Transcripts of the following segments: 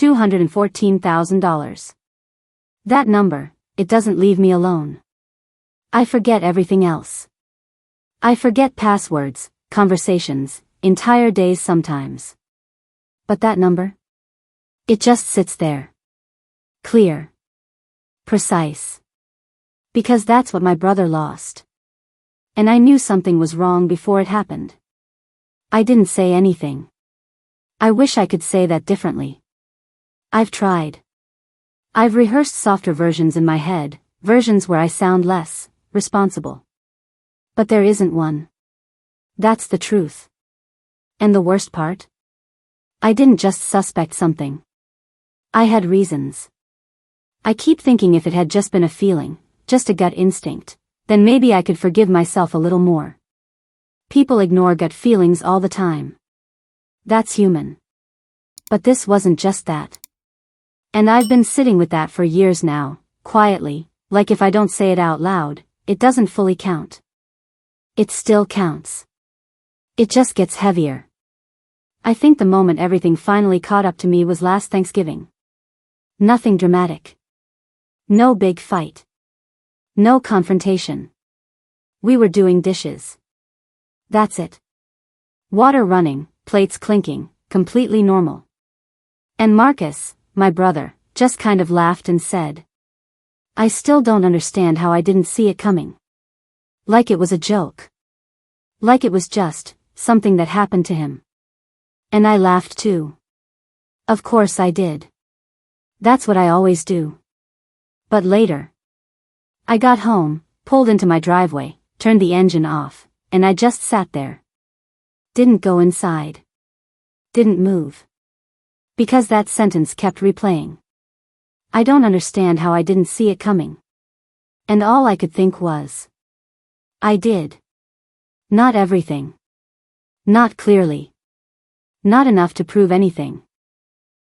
$214,000. That number, it doesn't leave me alone. I forget everything else. I forget passwords, conversations, entire days sometimes. But that number? It just sits there. Clear. Precise. Because that's what my brother lost. And I knew something was wrong before it happened. I didn't say anything. I wish I could say that differently. I've tried. I've rehearsed softer versions in my head, versions where I sound less responsible. But there isn't one. That's the truth. And the worst part? I didn't just suspect something. I had reasons. I keep thinking if it had just been a feeling, just a gut instinct, then maybe I could forgive myself a little more. People ignore gut feelings all the time. That's human. But this wasn't just that. And I've been sitting with that for years now, quietly, like if I don't say it out loud, it doesn't fully count. It still counts. It just gets heavier. I think the moment everything finally caught up to me was last Thanksgiving. Nothing dramatic. No big fight. No confrontation. We were doing dishes. That's it. Water running, plates clinking, completely normal. And Marcus, my brother, just kind of laughed and said, "I still don't understand how I didn't see it coming." Like it was a joke. Like it was just something that happened to him. And I laughed too. Of course I did. That's what I always do. But later, I got home, pulled into my driveway, turned the engine off, and I just sat there. Didn't go inside. Didn't move. Because that sentence kept replaying. I don't understand how I didn't see it coming. And all I could think was, I did. Not everything. Not clearly. Not enough to prove anything.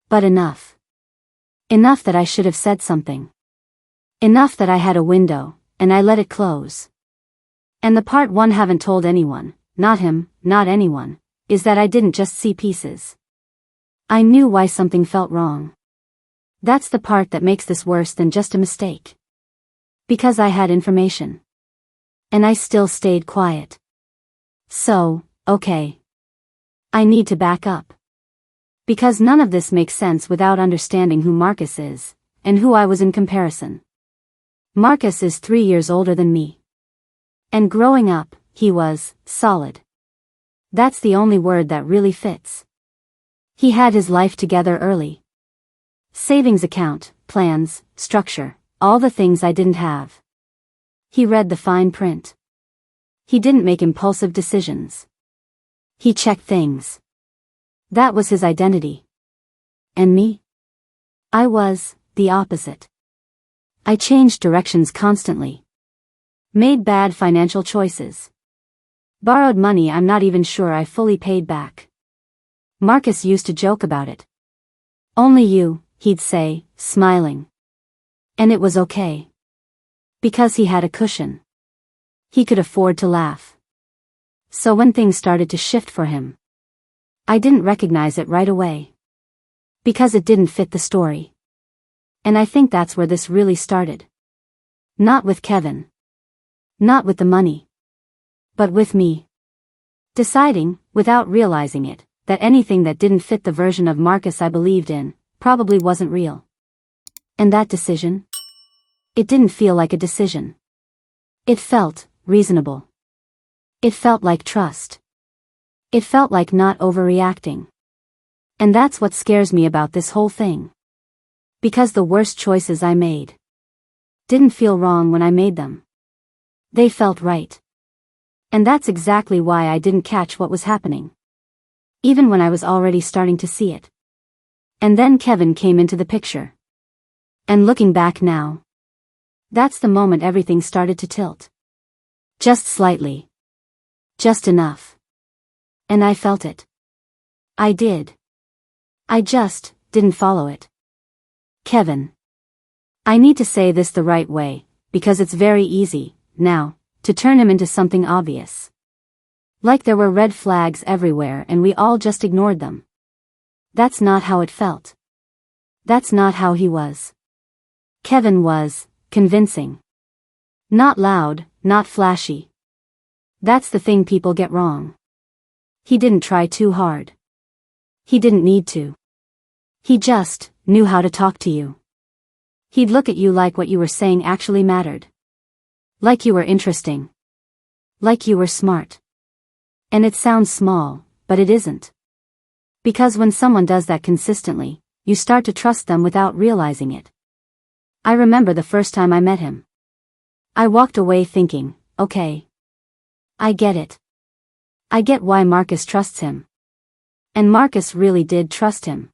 But enough. Enough that I should have said something. Enough that I had a window, and I let it close. And the part one haven't told anyone, not him, not anyone, is that I didn't just see pieces. I knew why something felt wrong. That's the part that makes this worse than just a mistake. Because I had information. And I still stayed quiet. So, okay. I need to back up. Because none of this makes sense without understanding who Marcus is, and who I was in comparison. Marcus is 3 years older than me. And growing up, he was solid. That's the only word that really fits. He had his life together early. Savings account, plans, structure, all the things I didn't have. He read the fine print. He didn't make impulsive decisions. He checked things. That was his identity. And me? I was the opposite. I changed directions constantly. Made bad financial choices. Borrowed money I'm not even sure I fully paid back. Marcus used to joke about it. "Only you," he'd say, smiling. And it was okay. Because he had a cushion. He could afford to laugh. So when things started to shift for him, I didn't recognize it right away. Because it didn't fit the story. And I think that's where this really started. Not with Kevin. Not with the money. But with me. Deciding, without realizing it, that anything that didn't fit the version of Marcus I believed in, probably wasn't real. And that decision? It didn't feel like a decision. It felt reasonable. It felt like trust. It felt like not overreacting. And that's what scares me about this whole thing. Because the worst choices I made didn't feel wrong when I made them. They felt right. And that's exactly why I didn't catch what was happening. Even when I was already starting to see it. And then Kevin came into the picture. And looking back now, that's the moment everything started to tilt. Just slightly. Just enough. And I felt it. I did. I just didn't follow it. Kevin. I need to say this the right way, because it's very easy, now, to turn him into something obvious. Like there were red flags everywhere and we all just ignored them. That's not how it felt. That's not how he was. Kevin was convincing. Not loud, not flashy. That's the thing people get wrong. He didn't try too hard. He didn't need to. He just knew how to talk to you. He'd look at you like what you were saying actually mattered. Like you were interesting. Like you were smart. And it sounds small, but it isn't. Because when someone does that consistently, you start to trust them without realizing it. I remember the first time I met him. I walked away thinking, okay. I get it. I get why Marcus trusts him. And Marcus really did trust him.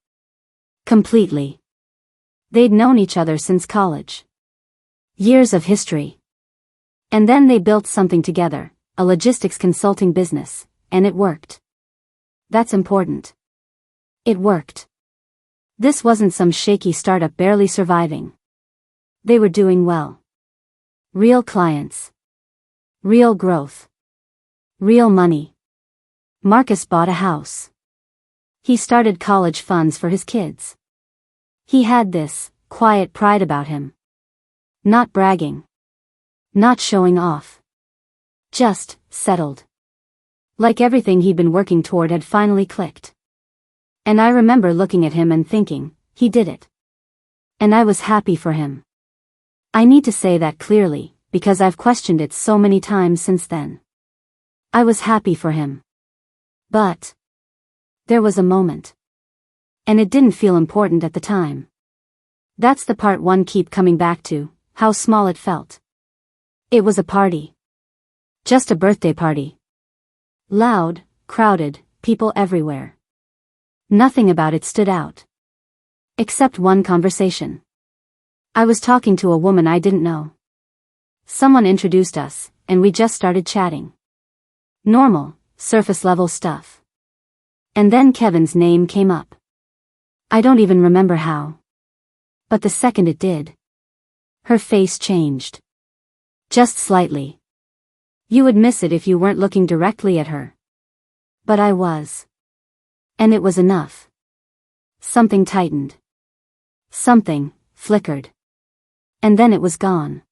Completely. They'd known each other since college. Years of history. And then they built something together, a logistics consulting business, and it worked. That's important. It worked. This wasn't some shaky startup barely surviving. They were doing well. Real clients. Real growth. Real money. Marcus bought a house. He started college funds for his kids. He had this quiet pride about him. Not bragging. Not showing off. Just settled. Like everything he'd been working toward had finally clicked. And I remember looking at him and thinking, he did it. And I was happy for him. I need to say that clearly, because I've questioned it so many times since then. I was happy for him. But there was a moment. And it didn't feel important at the time. That's the part one keep coming back to, how small it felt. It was a party. Just a birthday party. Loud, crowded, people everywhere. Nothing about it stood out. Except one conversation. I was talking to a woman I didn't know. Someone introduced us, and we just started chatting. Normal, surface-level stuff. And then Kevin's name came up. I don't even remember how. But the second it did, her face changed. Just slightly. You would miss it if you weren't looking directly at her. But I was. And it was enough. Something tightened. Something flickered. And then it was gone.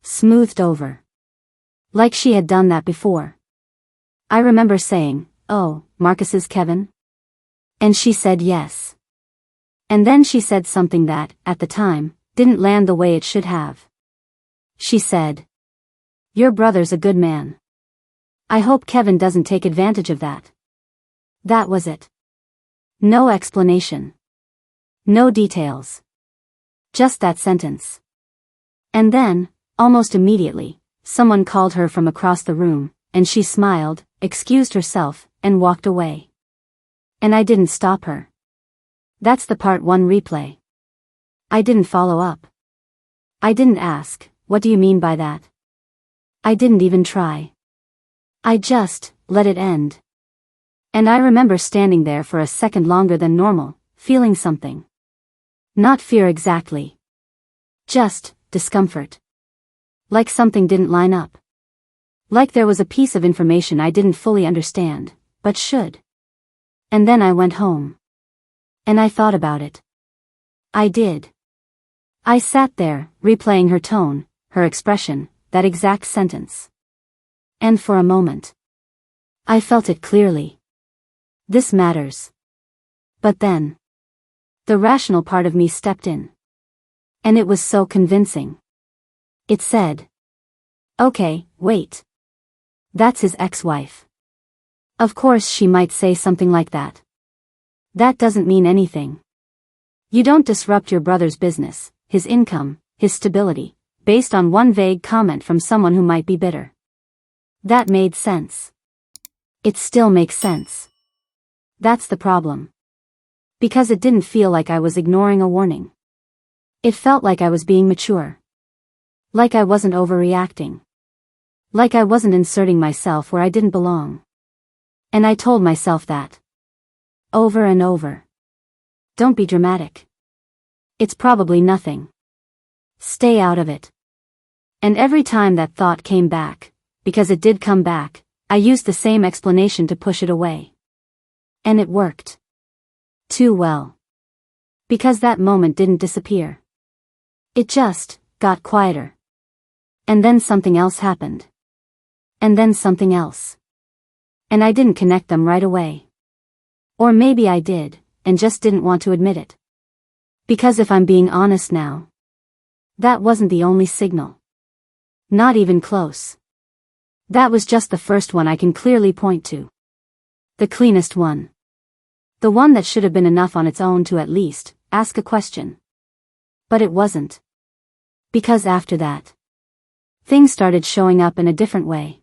Smoothed over. Like she had done that before. I remember saying, "Oh, Marcus is Kevin?" And she said yes. And then she said something that, at the time, didn't land the way it should have. She said, "Your brother's a good man. I hope Kevin doesn't take advantage of that." That was it. No explanation. No details. Just that sentence. And then, almost immediately, someone called her from across the room, and she smiled, excused herself, and walked away. And I didn't stop her. That's the part one replay. I didn't follow up. I didn't ask, "What do you mean by that?" I didn't even try. I just let it end. And I remember standing there for a second longer than normal, feeling something. Not fear exactly. Just discomfort. Like something didn't line up. Like there was a piece of information I didn't fully understand, but should. And then I went home. And I thought about it. I did. I sat there, replaying her tone, her expression, that exact sentence. And for a moment, I felt it clearly. This matters. But then, the rational part of me stepped in. And it was so convincing. It said, "Okay, wait. That's his ex-wife. Of course she might say something like that. That doesn't mean anything. You don't disrupt your brother's business, his income, his stability, based on one vague comment from someone who might be bitter." That made sense. It still makes sense. That's the problem. Because it didn't feel like I was ignoring a warning. It felt like I was being mature. Like I wasn't overreacting. Like I wasn't inserting myself where I didn't belong. And I told myself that. Over and over. Don't be dramatic. It's probably nothing. Stay out of it. And every time that thought came back, because it did come back, I used the same explanation to push it away. And it worked. Too well. Because that moment didn't disappear. It just got quieter. And then something else happened. And then something else. And I didn't connect them right away. Or maybe I did, and just didn't want to admit it. Because if I'm being honest now, that wasn't the only signal. Not even close. That was just the first one I can clearly point to. The cleanest one. The one that should have been enough on its own to at least ask a question. But it wasn't. Because after that, things started showing up in a different way.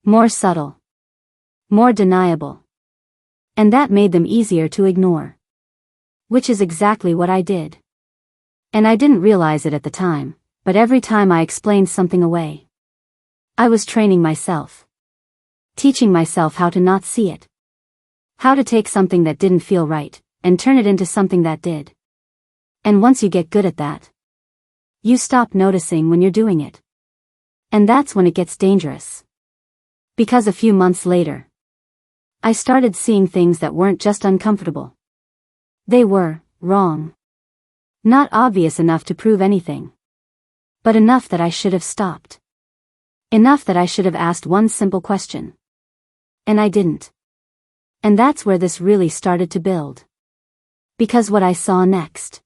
More subtle. More deniable. And that made them easier to ignore. Which is exactly what I did. And I didn't realize it at the time, but every time I explained something away, I was training myself. Teaching myself how to not see it. How to take something that didn't feel right, and turn it into something that did. And once you get good at that, you stop noticing when you're doing it. And that's when it gets dangerous. Because a few months later, I started seeing things that weren't just uncomfortable. They were wrong. Not obvious enough to prove anything. But enough that I should have stopped. Enough that I should have asked one simple question. And I didn't. And that's where this really started to build. Because what I saw next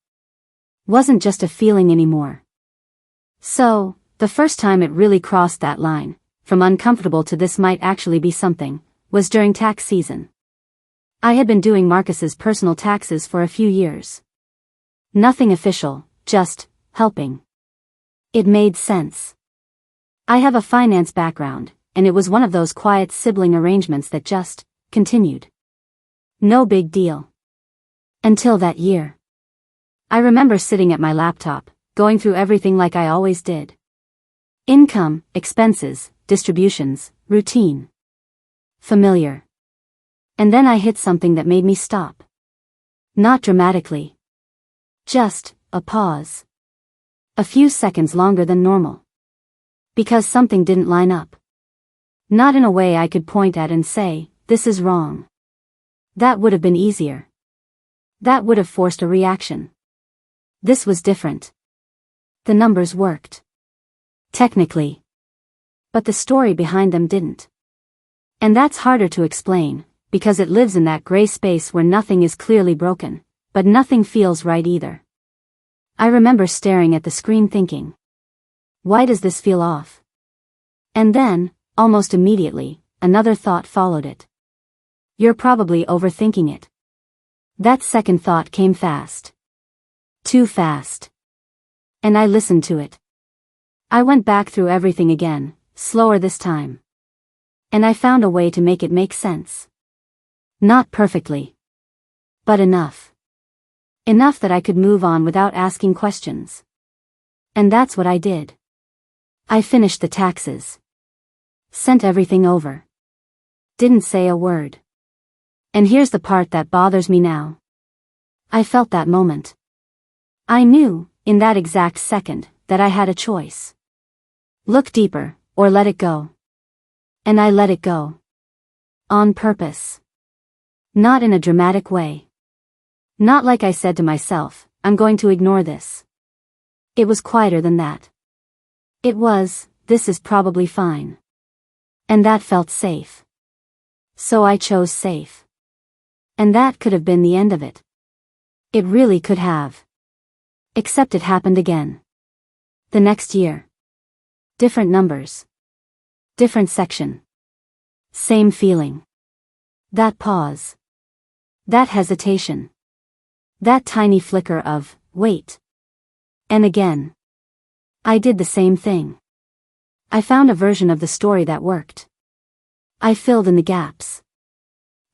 wasn't just a feeling anymore. So, the first time it really crossed that line, from uncomfortable to this might actually be something, was during tax season. I had been doing Marcus's personal taxes for a few years. Nothing official, just helping. It made sense. I have a finance background, and it was one of those quiet sibling arrangements that just continued. No big deal. Until that year. I remember sitting at my laptop, going through everything like I always did. Income, expenses, distributions, routine. Familiar. And then I hit something that made me stop. Not dramatically. Just a pause. A few seconds longer than normal. Because something didn't line up. Not in a way I could point at and say, this is wrong. That would have been easier. That would have forced a reaction. This was different. The numbers worked. Technically. But the story behind them didn't. And that's harder to explain, because it lives in that gray space where nothing is clearly broken, but nothing feels right either. I remember staring at the screen thinking, why does this feel off? And then, almost immediately, another thought followed it. You're probably overthinking it. That second thought came fast. Too fast. And I listened to it. I went back through everything again, slower this time. And I found a way to make it make sense. Not perfectly. But enough. Enough that I could move on without asking questions. And that's what I did. I finished the taxes. Sent everything over. Didn't say a word. And here's the part that bothers me now. I felt that moment. I knew, in that exact second, that I had a choice. Look deeper, or let it go. And I let it go. On purpose. Not in a dramatic way. Not like I said to myself, I'm going to ignore this. It was quieter than that. It was, this is probably fine. And that felt safe. So I chose safe. And that could have been the end of it. It really could have. Except it happened again. The next year. Different numbers. Different section. Same feeling. That pause. That hesitation. That tiny flicker of, wait. And again. I did the same thing. I found a version of the story that worked. I filled in the gaps.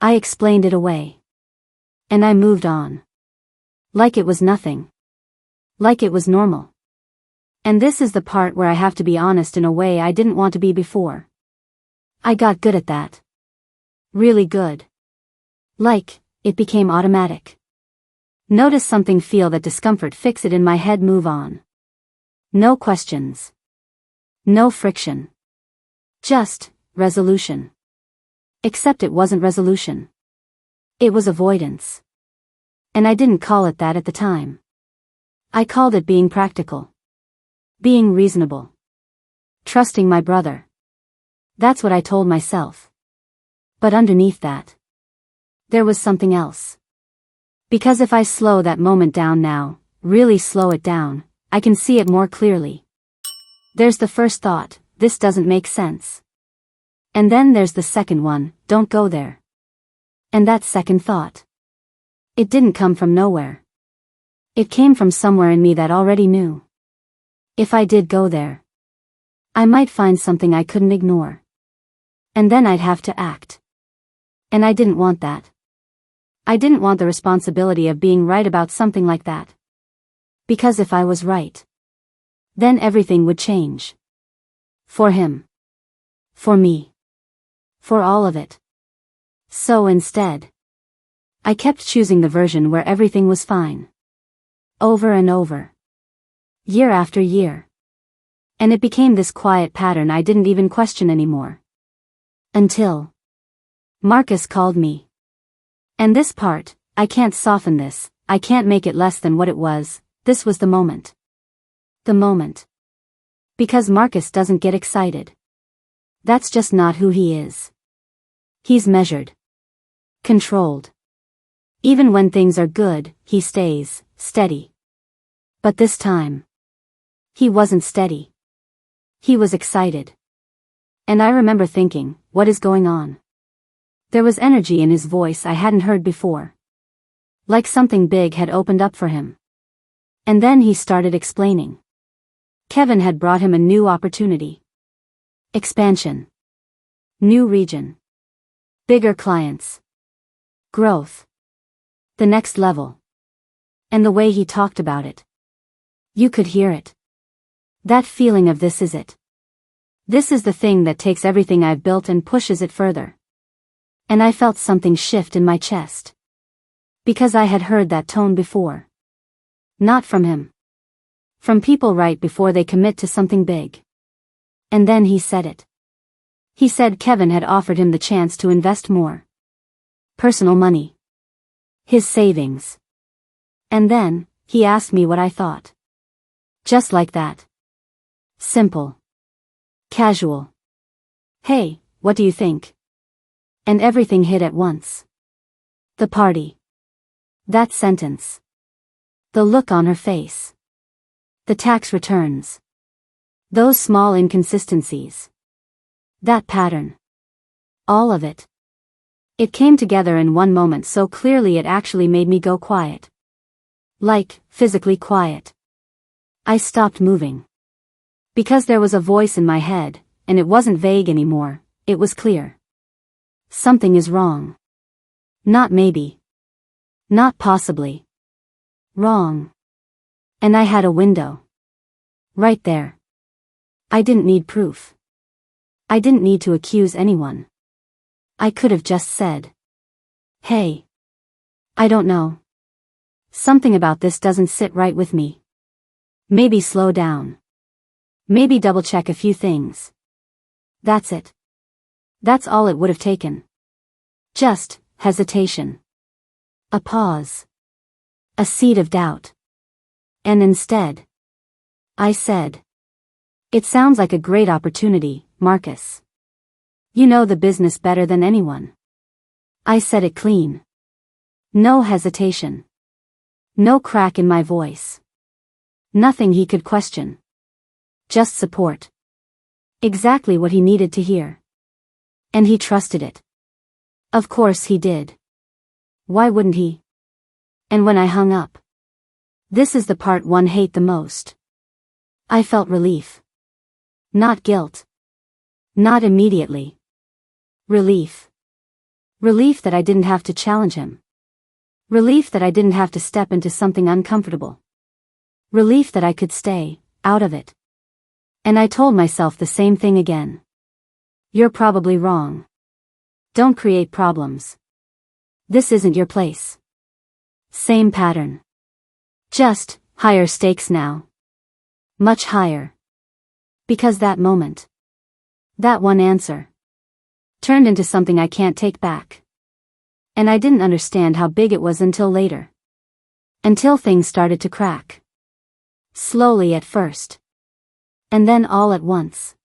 I explained it away. And I moved on. Like it was nothing. Like it was normal. And this is the part where I have to be honest in a way I didn't want to be before. I got good at that. Really good. Like, it became automatic. Notice something, feel that discomfort, fix it in my head, move on. No questions. No friction. Just resolution. Except it wasn't resolution. It was avoidance. And I didn't call it that at the time. I called it being practical. Being reasonable. Trusting my brother. That's what I told myself. But underneath that, there was something else. Because if I slow that moment down now, really slow it down, I can see it more clearly. There's the first thought, this doesn't make sense. And then there's the second one, don't go there. And that second thought. It didn't come from nowhere. It came from somewhere in me that already knew. If I did go there, I might find something I couldn't ignore. And then I'd have to act. And I didn't want that. I didn't want the responsibility of being right about something like that. Because if I was right, then everything would change. For him. For me. For all of it. So instead, I kept choosing the version where everything was fine. Over and over. Year after year. And it became this quiet pattern I didn't even question anymore. Until Marcus called me. And this part, I can't soften this, I can't make it less than what it was, this was the moment. The moment. Because Marcus doesn't get excited. That's just not who he is. He's measured. Controlled. Even when things are good, he stays steady. But this time, he wasn't steady. He was excited. And I remember thinking, what is going on? There was energy in his voice I hadn't heard before. Like something big had opened up for him. And then he started explaining. Kevin had brought him a new opportunity. Expansion. New region. Bigger clients. Growth. The next level. And the way he talked about it. You could hear it. That feeling of this is it. This is the thing that takes everything I've built and pushes it further. And I felt something shift in my chest. Because I had heard that tone before. Not from him. From people right before they commit to something big. And then he said it. He said Kevin had offered him the chance to invest more. Personal money. His savings. And then, he asked me what I thought. Just like that. Simple. Casual. Hey, what do you think? And everything hit at once. The party. That sentence. The look on her face. The tax returns. Those small inconsistencies. That pattern. All of it. It came together in one moment so clearly it actually made me go quiet. Like, physically quiet. I stopped moving. Because there was a voice in my head, and it wasn't vague anymore, it was clear. Something is wrong. Not maybe. Not possibly. Wrong. And I had a window. Right there. I didn't need proof. I didn't need to accuse anyone. I could have just said. Hey. I don't know. Something about this doesn't sit right with me. Maybe slow down. Maybe double check a few things. That's it. That's all it would have taken. Just hesitation. A pause. A seed of doubt. And instead, I said, it sounds like a great opportunity, Marcus. You know the business better than anyone. I said it clean. No hesitation. No crack in my voice. Nothing he could question. Just support. Exactly what he needed to hear. And he trusted it. Of course he did. Why wouldn't he? And when I hung up. This is the part one hate the most. I felt relief. Not guilt. Not immediately. Relief. Relief that I didn't have to challenge him. Relief that I didn't have to step into something uncomfortable. Relief that I could stay out of it. And I told myself the same thing again. You're probably wrong. Don't create problems. This isn't your place. Same pattern. Just higher stakes now. Much higher. Because that moment. That one answer. Turned into something I can't take back. And I didn't understand how big it was until later. Until things started to crack. Slowly at first. And then all at once.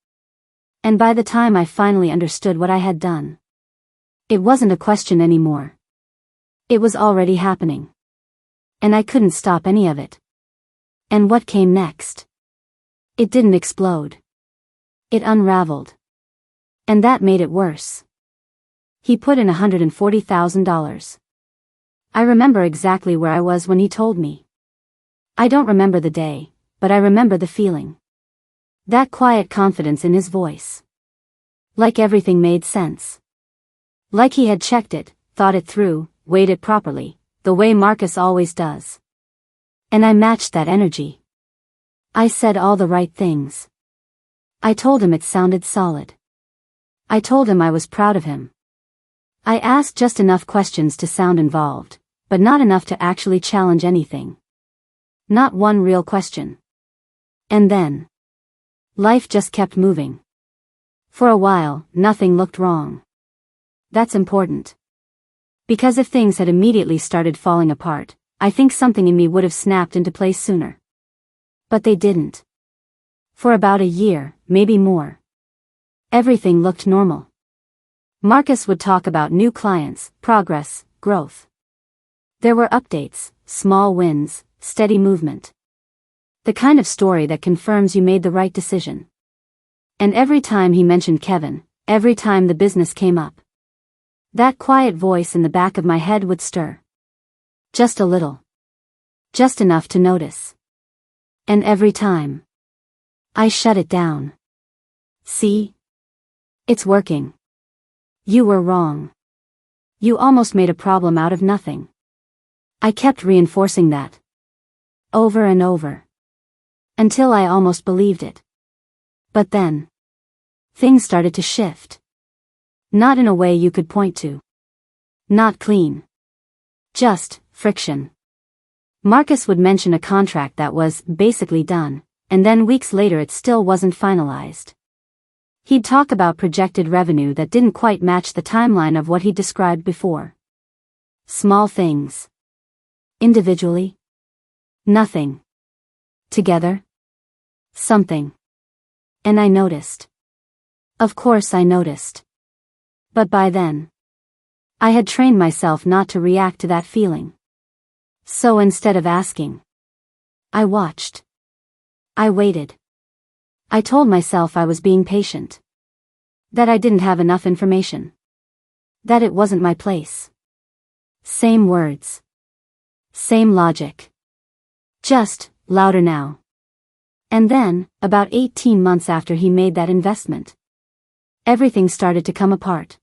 And by the time I finally understood what I had done, it wasn't a question anymore. It was already happening. And I couldn't stop any of it. And what came next? It didn't explode. It unraveled. And that made it worse. He put in $140,000. I remember exactly where I was when he told me. I don't remember the day, but I remember the feeling. That quiet confidence in his voice. Like everything made sense. Like he had checked it, thought it through, weighed it properly, the way Marcus always does. And I matched that energy. I said all the right things. I told him it sounded solid. I told him I was proud of him. I asked just enough questions to sound involved, but not enough to actually challenge anything. Not one real question. And then, life just kept moving. For a while, nothing looked wrong. That's important. Because if things had immediately started falling apart, I think something in me would have snapped into place sooner. But they didn't. For about a year, maybe more. Everything looked normal. Marcus would talk about new clients, progress, growth. There were updates, small wins, steady movement. The kind of story that confirms you made the right decision. And every time he mentioned Kevin, every time the business came up, that quiet voice in the back of my head would stir. Just a little. Just enough to notice. And every time, I shut it down. See? It's working. You were wrong. You almost made a problem out of nothing. I kept reinforcing that. Over and over. Until I almost believed it. But then, things started to shift. Not in a way you could point to. Not clean. Just friction. Marcus would mention a contract that was basically done, and then weeks later it still wasn't finalized. He'd talk about projected revenue that didn't quite match the timeline of what he'd described before. Small things. Individually. Nothing. Together. Something. And I noticed. Of course I noticed. But by then, I had trained myself not to react to that feeling. So instead of asking, I watched. I waited. I told myself I was being patient. That I didn't have enough information. That it wasn't my place. Same words. Same logic. Just, louder now. And then, about 18 months after he made that investment, everything started to come apart.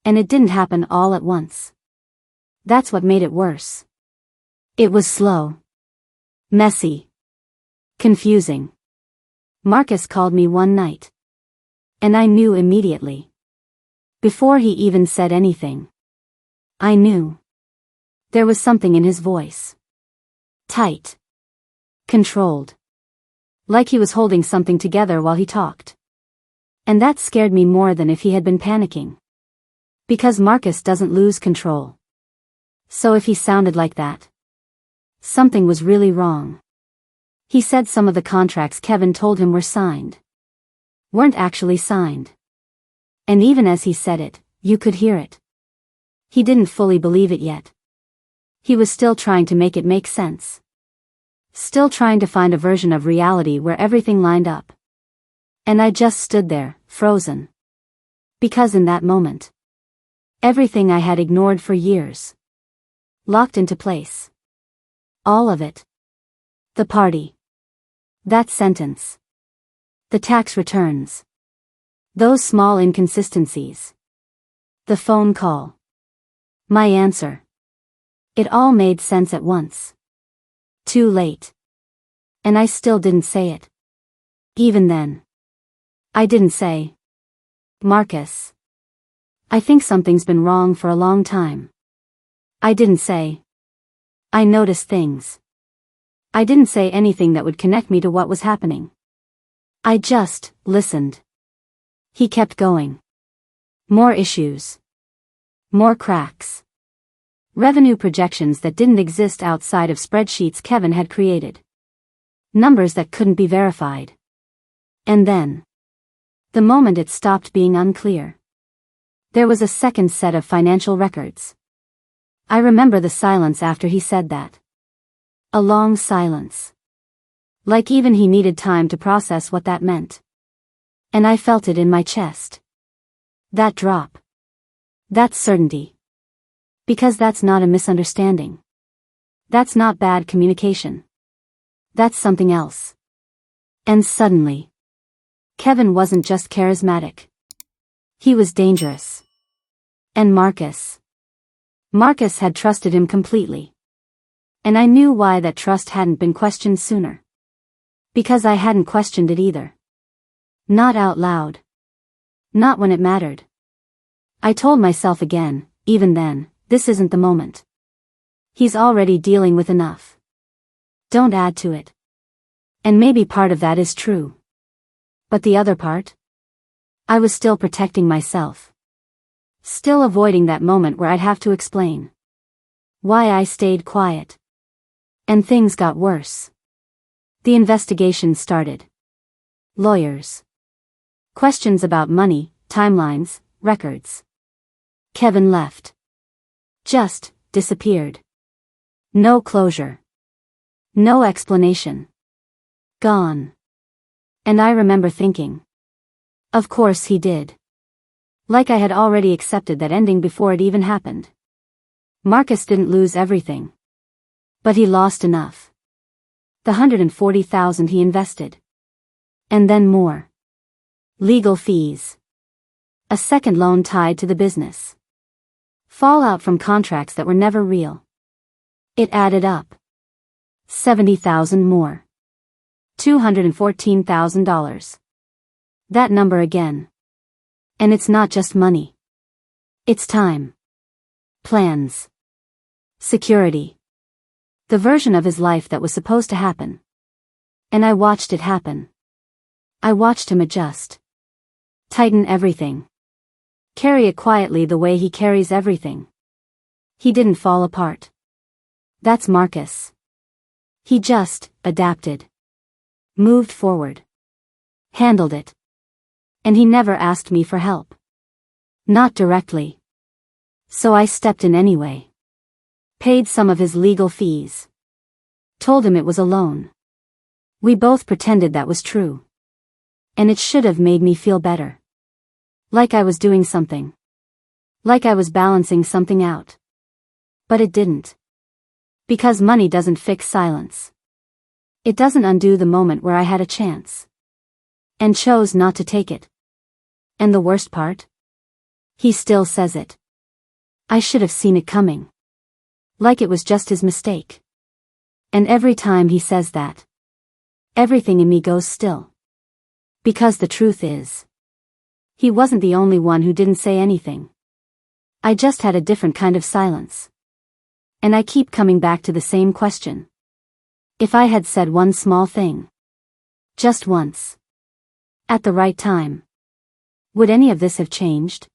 And it didn't happen all at once. That's what made it worse. It was slow. Messy. Confusing. Marcus called me one night. And I knew immediately. Before he even said anything. I knew. There was something in his voice. Tight. Controlled. Like he was holding something together while he talked. And that scared me more than if he had been panicking. Because Marcus doesn't lose control. So if he sounded like that, something was really wrong. He said some of the contracts Kevin told him were signed. Weren't actually signed. And even as he said it, you could hear it. He didn't fully believe it yet. He was still trying to make it make sense. Still trying to find a version of reality where everything lined up. And I just stood there, frozen. Because in that moment, everything I had ignored for years locked into place. All of it. The party. That sentence. The tax returns. Those small inconsistencies. The phone call. My answer. It all made sense at once. Too late. And I still didn't say it. Even then. I didn't say, Marcus, I think something's been wrong for a long time. I didn't say, I noticed things. I didn't say anything that would connect me to what was happening. I just listened. He kept going. More issues. More cracks. Revenue projections that didn't exist outside of spreadsheets Kevin had created. Numbers that couldn't be verified. And then, the moment it stopped being unclear, there was a second set of financial records. I remember the silence after he said that. A long silence. Like even he needed time to process what that meant. And I felt it in my chest. That drop. That certainty. Because that's not a misunderstanding. That's not bad communication. That's something else. And suddenly, Kevin wasn't just charismatic. He was dangerous. And Marcus had trusted him completely. And I knew why that trust hadn't been questioned sooner. Because I hadn't questioned it either. Not out loud. Not when it mattered. I told myself again, even then, this isn't the moment. He's already dealing with enough. Don't add to it. And maybe part of that is true. But the other part? I was still protecting myself. Still avoiding that moment where I'd have to explain why I stayed quiet. And things got worse. The investigation started. Lawyers. Questions about money, timelines, records. Kevin left. Just disappeared. No closure. No explanation. Gone. And I remember thinking. Of course he did. Like I had already accepted that ending before it even happened. Marcus didn't lose everything. But he lost enough. The $140,000 he invested. And then more. Legal fees. A second loan tied to the business. Fallout from contracts that were never real. It added up. $70,000 more. $214,000. That number again. And it's not just money. It's time. Plans. Security. The version of his life that was supposed to happen. And I watched it happen. I watched him adjust. Tighten everything. Carry it quietly the way he carries everything. He didn't fall apart. That's Marcus. He just adapted. Moved forward. Handled it. And he never asked me for help. Not directly. So I stepped in anyway. Paid some of his legal fees. Told him it was a loan. We both pretended that was true. And it should have made me feel better. Like I was doing something. Like I was balancing something out. But it didn't. Because money doesn't fix silence. It doesn't undo the moment where I had a chance. And chose not to take it. And the worst part? He still says it. I should have seen it coming. Like it was just his mistake. And every time he says that, everything in me goes still. Because the truth is, he wasn't the only one who didn't say anything. I just had a different kind of silence. And I keep coming back to the same question. If I had said one small thing, just once, at the right time, would any of this have changed?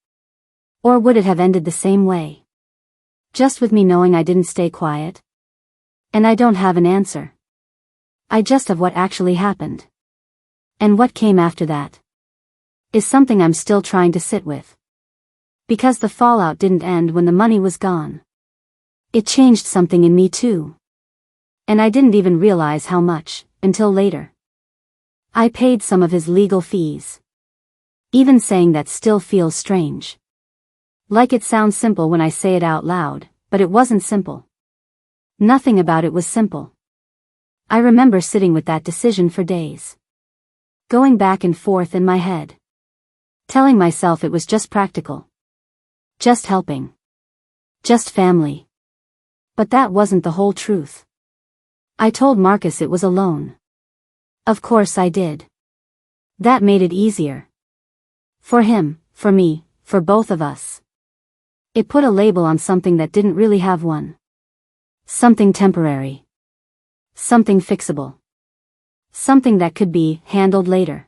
Or would it have ended the same way? Just with me knowing I didn't stay quiet? And I don't have an answer. I just have what actually happened. And what came after that is something I'm still trying to sit with. Because the fallout didn't end when the money was gone. It changed something in me too. And I didn't even realize how much, until later. I paid some of his legal fees. Even saying that still feels strange. Like it sounds simple when I say it out loud, but it wasn't simple. Nothing about it was simple. I remember sitting with that decision for days. Going back and forth in my head. Telling myself it was just practical. Just helping. Just family. But that wasn't the whole truth. I told Marcus it was a loan. Of course I did. That made it easier. For him, for me, for both of us. It put a label on something that didn't really have one. Something temporary. Something fixable. Something that could be handled later.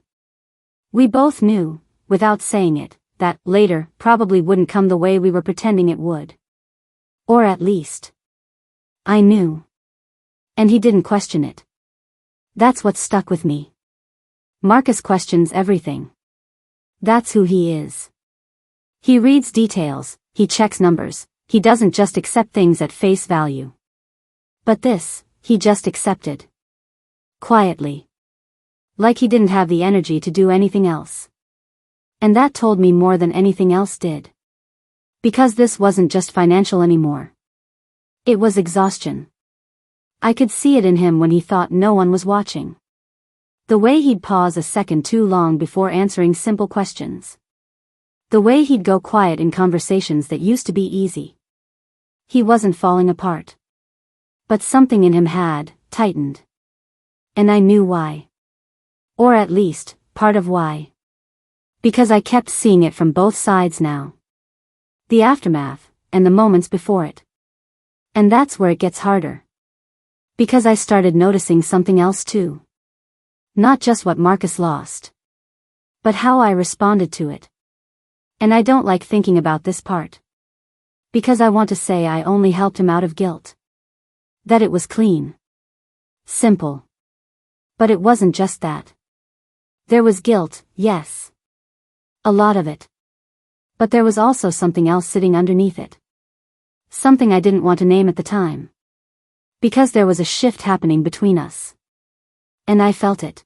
We both knew, without saying it, that later probably wouldn't come the way we were pretending it would. Or at least, I knew. And he didn't question it. That's what stuck with me. Marcus questions everything. That's who he is. He reads details, he checks numbers, he doesn't just accept things at face value. But this, he just accepted. Quietly. Like he didn't have the energy to do anything else. And that told me more than anything else did. Because this wasn't just financial anymore. It was exhaustion. I could see it in him when he thought no one was watching. The way he'd pause a second too long before answering simple questions. The way he'd go quiet in conversations that used to be easy. He wasn't falling apart. But something in him had tightened. And I knew why. Or at least, part of why. Because I kept seeing it from both sides now. The aftermath, and the moments before it. And that's where it gets harder. Because I started noticing something else too. Not just what Marcus lost. But how I responded to it. And I don't like thinking about this part. Because I want to say I only helped him out of guilt. That it was clean. Simple. But it wasn't just that. There was guilt, yes. A lot of it. But there was also something else sitting underneath it. Something I didn't want to name at the time. Because there was a shift happening between us. And I felt it.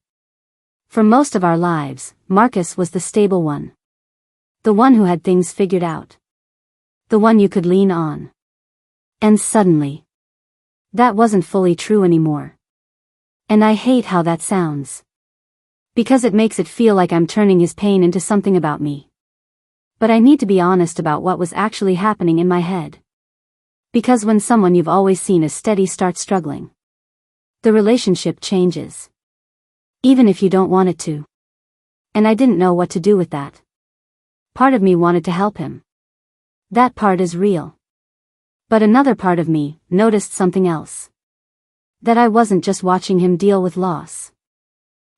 For most of our lives, Marcus was the stable one. The one who had things figured out. The one you could lean on. And suddenly, that wasn't fully true anymore. And I hate how that sounds. Because it makes it feel like I'm turning his pain into something about me. But I need to be honest about what was actually happening in my head. Because when someone you've always seen as steady starts struggling, the relationship changes. Even if you don't want it to. And I didn't know what to do with that. Part of me wanted to help him. That part is real. But another part of me noticed something else. That I wasn't just watching him deal with loss.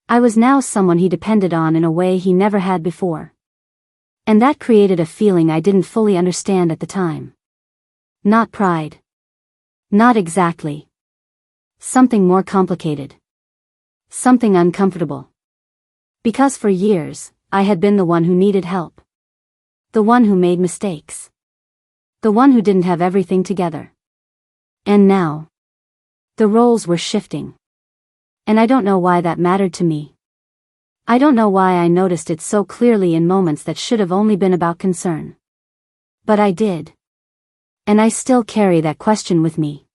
I was now someone he depended on in a way he never had before. And that created a feeling I didn't fully understand at the time. Not pride. Not exactly. Something more complicated. Something uncomfortable. Because for years, I had been the one who needed help. The one who made mistakes. The one who didn't have everything together. And now, the roles were shifting. And I don't know why that mattered to me. I don't know why I noticed it so clearly in moments that should have only been about concern. But I did. And I still carry that question with me.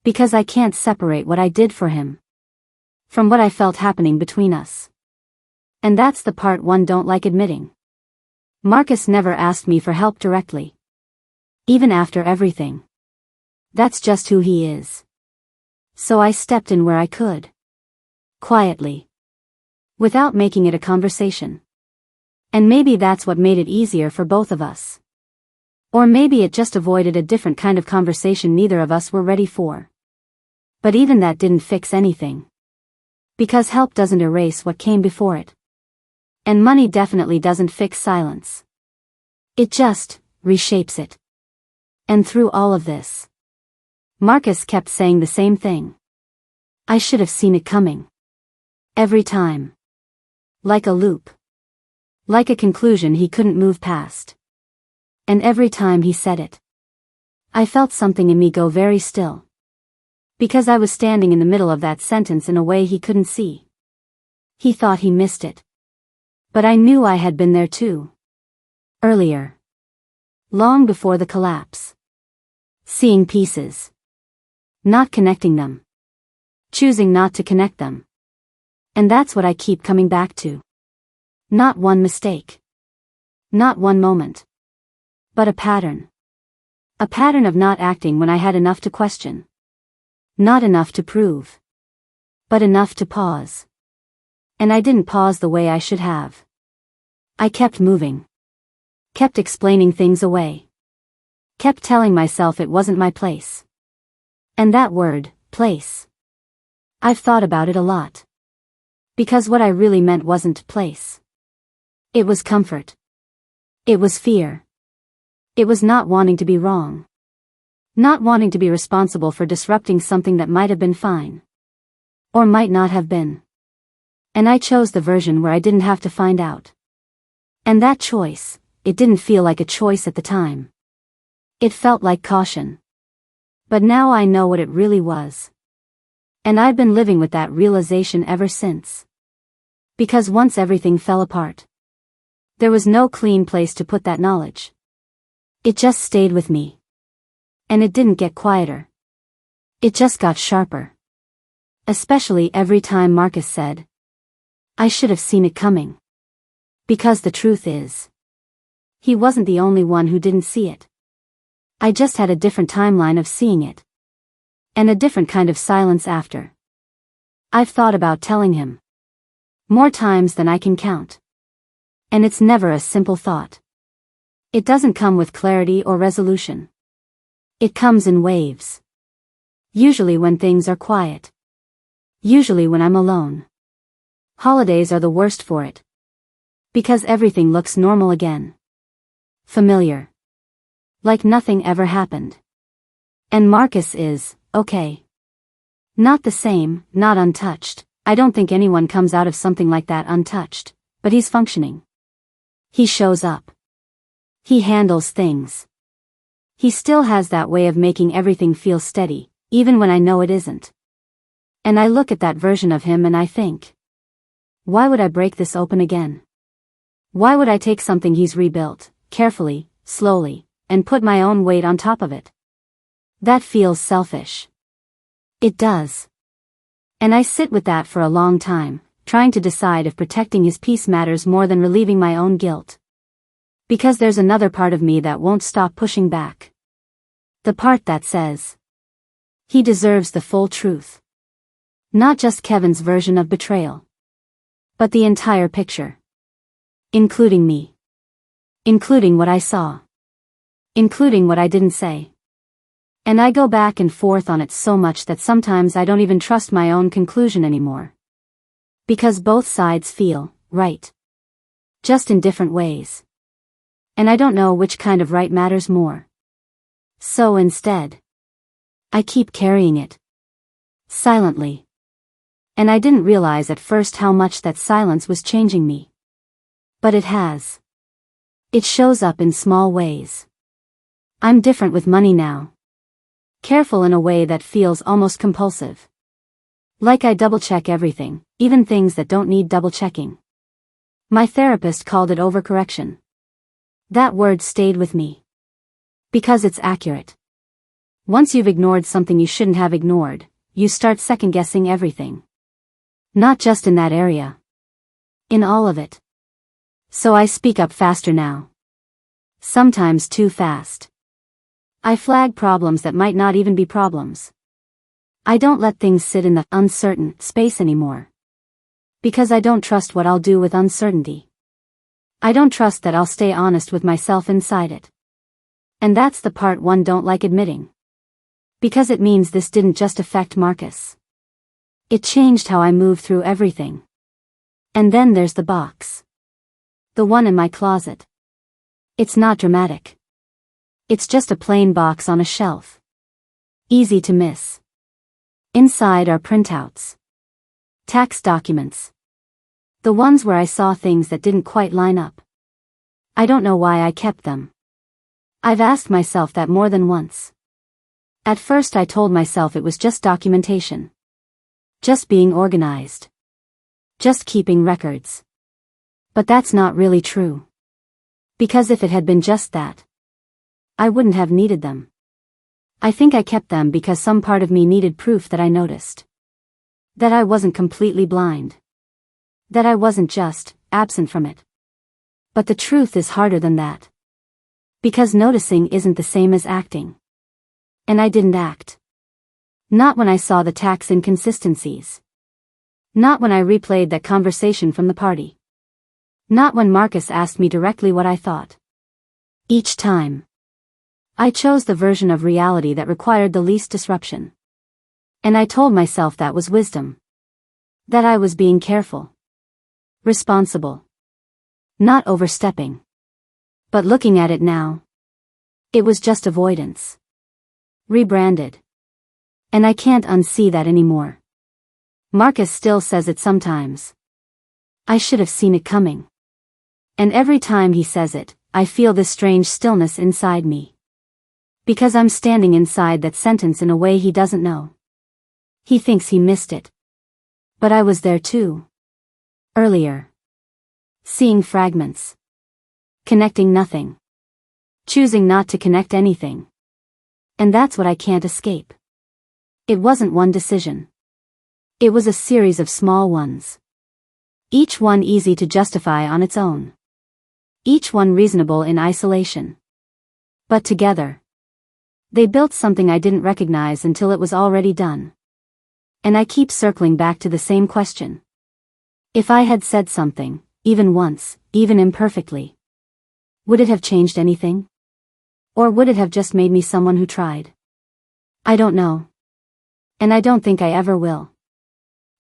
Because I can't separate what I did for him from what I felt happening between us. And that's the part one don't like admitting. Marcus never asked me for help directly. Even after everything. That's just who he is. So I stepped in where I could. Quietly. Without making it a conversation. And maybe that's what made it easier for both of us. Or maybe it just avoided a different kind of conversation neither of us were ready for. But even that didn't fix anything. Because help doesn't erase what came before it. And money definitely doesn't fix silence. It just reshapes it. And through all of this, Marcus kept saying the same thing. I should have seen it coming. Every time. Like a loop. Like a conclusion he couldn't move past. And every time he said it, I felt something in me go very still. Because I was standing in the middle of that sentence in a way he couldn't see. He thought he missed it. But I knew I had been there too. Earlier. Long before the collapse. Seeing pieces. Not connecting them. Choosing not to connect them. And that's what I keep coming back to. Not one mistake. Not one moment. But a pattern. A pattern of not acting when I had enough to question. Not enough to prove. But enough to pause. And I didn't pause the way I should have. I kept moving. Kept explaining things away. Kept telling myself it wasn't my place. And that word, place. I've thought about it a lot. Because what I really meant wasn't place. It was comfort. It was fear. It was not wanting to be wrong. Not wanting to be responsible for disrupting something that might have been fine. Or might not have been. And I chose the version where I didn't have to find out. And that choice, it didn't feel like a choice at the time. It felt like caution. But now I know what it really was. And I've been living with that realization ever since. Because once everything fell apart, there was no clean place to put that knowledge. It just stayed with me. And it didn't get quieter. It just got sharper. Especially every time Marcus said, I should have seen it coming. Because the truth is, he wasn't the only one who didn't see it. I just had a different timeline of seeing it. And a different kind of silence after. I've thought about telling him. More times than I can count. And it's never a simple thought. It doesn't come with clarity or resolution. It comes in waves. Usually when things are quiet. Usually when I'm alone. Holidays are the worst for it. Because everything looks normal again. Familiar. Like nothing ever happened. And Marcus is, okay. Not the same, not untouched. I don't think anyone comes out of something like that untouched, but he's functioning. He shows up. He handles things. He still has that way of making everything feel steady, even when I know it isn't. And I look at that version of him and I think, why would I break this open again? Why would I take something he's rebuilt, carefully, slowly, and put my own weight on top of it? That feels selfish. It does. And I sit with that for a long time, trying to decide if protecting his peace matters more than relieving my own guilt. Because there's another part of me that won't stop pushing back. The part that says, he deserves the full truth. Not just Kevin's version of betrayal. But the entire picture. Including me. Including what I saw. Including what I didn't say. And I go back and forth on it so much that sometimes I don't even trust my own conclusion anymore. Because both sides feel right. Just in different ways. And I don't know which kind of right matters more. So instead, I keep carrying it. Silently. And I didn't realize at first how much that silence was changing me. But it has. It shows up in small ways. I'm different with money now. Careful in a way that feels almost compulsive. Like I double-check everything, even things that don't need double-checking. My therapist called it overcorrection. That word stayed with me. Because it's accurate. Once you've ignored something you shouldn't have ignored, you start second-guessing everything. Not just in that area. In all of it. So I speak up faster now. Sometimes too fast. I flag problems that might not even be problems. I don't let things sit in the uncertain space anymore. Because I don't trust what I'll do with uncertainty. I don't trust that I'll stay honest with myself inside it. And that's the part one don't like admitting. Because it means this didn't just affect Marcus. It changed how I move through everything. And then there's the box. The one in my closet. It's not dramatic. It's just a plain box on a shelf. Easy to miss. Inside are printouts. Tax documents. The ones where I saw things that didn't quite line up. I don't know why I kept them. I've asked myself that more than once. At first I told myself it was just documentation. Just being organized. Just keeping records. But that's not really true. Because if it had been just that, I wouldn't have needed them. I think I kept them because some part of me needed proof that I noticed. That I wasn't completely blind. That I wasn't just absent from it. But the truth is harder than that. Because noticing isn't the same as acting. And I didn't act. Not when I saw the tax inconsistencies. Not when I replayed that conversation from the party. Not when Marcus asked me directly what I thought. Each time. I chose the version of reality that required the least disruption. And I told myself that was wisdom. That I was being careful. Responsible. Not overstepping. But looking at it now, it was just avoidance. Rebranded. And I can't unsee that anymore. Marcus still says it sometimes. I should have seen it coming. And every time he says it, I feel this strange stillness inside me. Because I'm standing inside that sentence in a way he doesn't know. He thinks he missed it. But I was there too. Earlier. Seeing fragments. Connecting nothing. Choosing not to connect anything. And that's what I can't escape. It wasn't one decision. It was a series of small ones. Each one easy to justify on its own. Each one reasonable in isolation. But together, they built something I didn't recognize until it was already done. And I keep circling back to the same question. If I had said something, even once, even imperfectly, would it have changed anything? Or would it have just made me someone who tried? I don't know. And I don't think I ever will.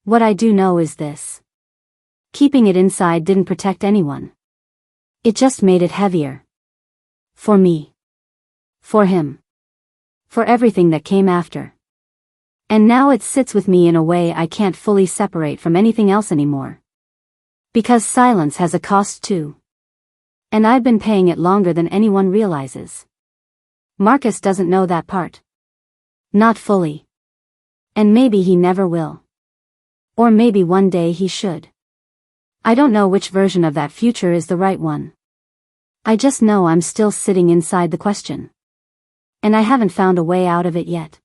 What I do know is this. Keeping it inside didn't protect anyone. It just made it heavier. For me. For him. For everything that came after. And now it sits with me in a way I can't fully separate from anything else anymore. Because silence has a cost too. And I've been paying it longer than anyone realizes. Marcus doesn't know that part. Not fully. And maybe he never will. Or maybe one day he should. I don't know which version of that future is the right one. I just know I'm still sitting inside the question. And I haven't found a way out of it yet.